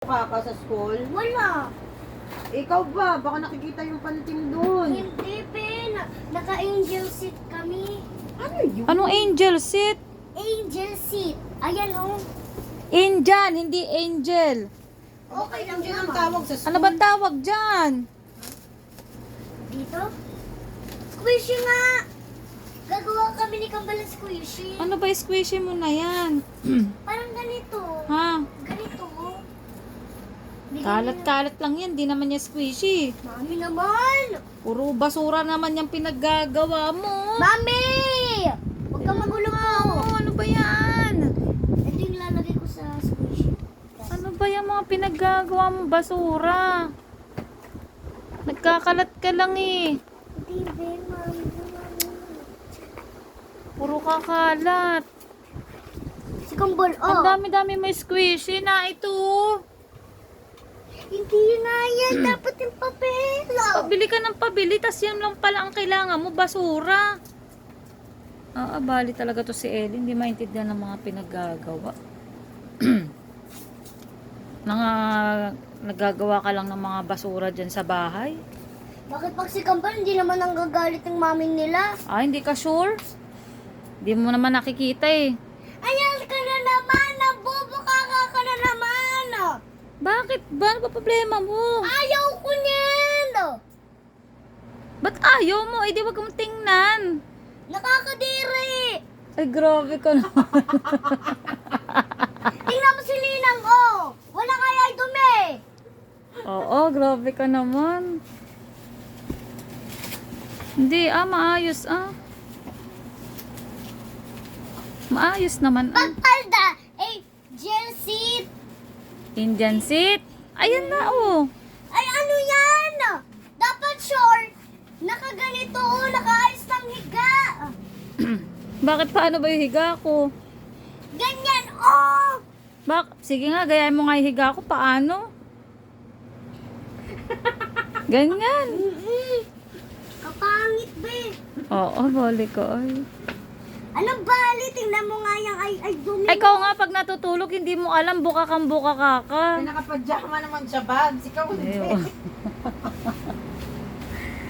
Ka sa school? Wala. Ikaw ba? Baka nakikita yung pantim doon. Hindi, Ben. Naka-angel seat kami. Ano yun? Anong angel seat? Angel seat. Ayan, oh. Indian, hindi angel. Okay lang Yun ang naman. tawag sa school. Ano ba tawag dyan? Dito? Squishy nga. Gagawa kami ni Kambal ng squishy. Ano ba squishy mo na yan? Parang ganito. Ha? Ganito, oh. Bigyan Kalat-kalat lang yan, di naman yan squishy. niyo- Mami naman. Puro basura naman yung pinaggagawa mo. Mami! Huwag kang magulo po. Oh, ano ba yan? Ito yung lalagay ko sa squishy. Ano ba yung mga pinaggagawa mo basura? Nagkakalat ka lang eh. Hindi, Ben. Mami. Puro kakalat. Si Kambal, oh. Ang dami-dami may squishy na ito. Hindi nga yan. Dapat yung papel. Pabili ka ng pabili, tas yan lang pala ang kailangan mo, basura. Bali talaga to si Ellie, hindi maintindihan ng mga pinaggagawa. Nagagawa ka lang ng mga basura dyan sa bahay. Bakit pag si Kambal, hindi naman ang gagalit ng mami nila? Hindi ka sure? Hindi mo naman nakikita eh. Ayan ka na naman! Nabubuka ka na naman! Bakit ba? Ano ba problema mo? Ayaw ko niyan! Ba't ayaw mo? Di wag mong tingnan. Nakakadiri! Ay, grabe ka na. Tingnan mo si Ninang, oh! Wala kaya ay dumi! Oo, grabe ka naman. Hindi, maayos, Maayos naman, Pagpalda! Eh, gel seat! Indian seat. Ayan na, oh. Ay, ano yan? Dapat short! Nakaganito, oh! Nakaayos ng higa! Bakit paano ba yung higa ko? Ganyan, oh! Sige nga, gayahin mo nga yung higa ko. Paano? Ganyan. Kapangit, be! Oo, bali ko. Ay. Anong bali? Tingnan mo nga yung ay dumi. Ikaw nga, pag natutulog, hindi mo alam, buka kang buka ka. May nakapajama naman siya, Bags. Ikaw hindi. Ayun.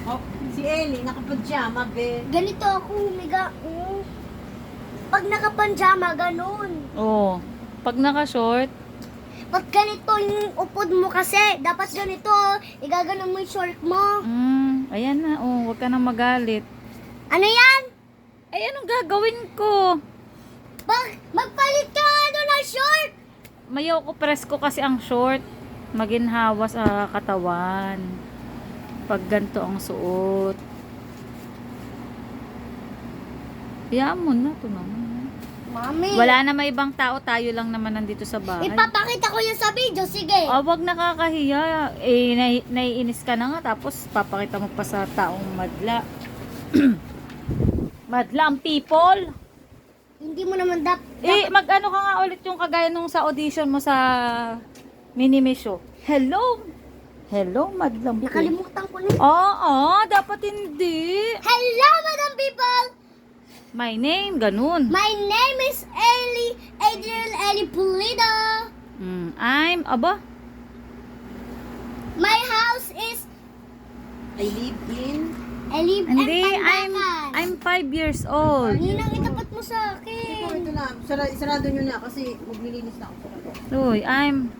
Oh, si Ellie, nakapajama, be. Ganito ako humiga. Pag nakapanjama, ganun. Oo. Pag naka-short, Pag ganito yung upod mo kasi, dapat ganito, igaganon mo yung short mo. ayan na, huwag ka na magalit. Ano yan? Ay, anong gagawin ko? Magpalit ka ano ng short! Mayaw ko presko kasi ang short. Maginhawa sa katawan. Pag ganito ang suot. Hayaan mo na, ito naman. Mami, Wala na may ibang tao, tayo lang naman nandito sa bahay. ipapakita ko yan sa video, sige. Wag nakakahiya. Naiinis ka na nga, tapos papakita mo pa sa taong madla. Madla ang people. Hindi mo naman Mag-ano ka nga ulit yung kagaya nung sa audition mo sa Minimi Show. Hello? Hello, madlang people. nakalimutan ko na. Dapat hindi. Hello, Madam People! My name, ganun. My name is Adrian Ellie Pulido. Aba? My house is I live in... Ellie Hindi, and I'm 5 years old. Ninang, itapat mo sa Ito, akin. ito na. Isarado nyo na kasi maglilinis na ako. Uy, I'm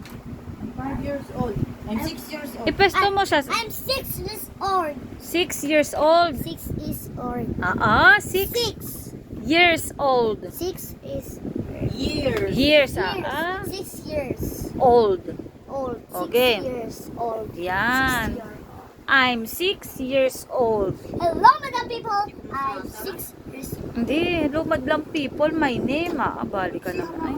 5 years old. I'm 6 years old. ipesto mo siya. I'm 6 years old. 6 years old. 6 is old. 6 years old. 6 is Years. Years, 6 years old. old. 6 Okay. years old. Yan. 6 years. I'm 6 years old. Hello, Madam People. I'm 6 years old. Hindi, hello madlang people, my name Bali ka naman ay.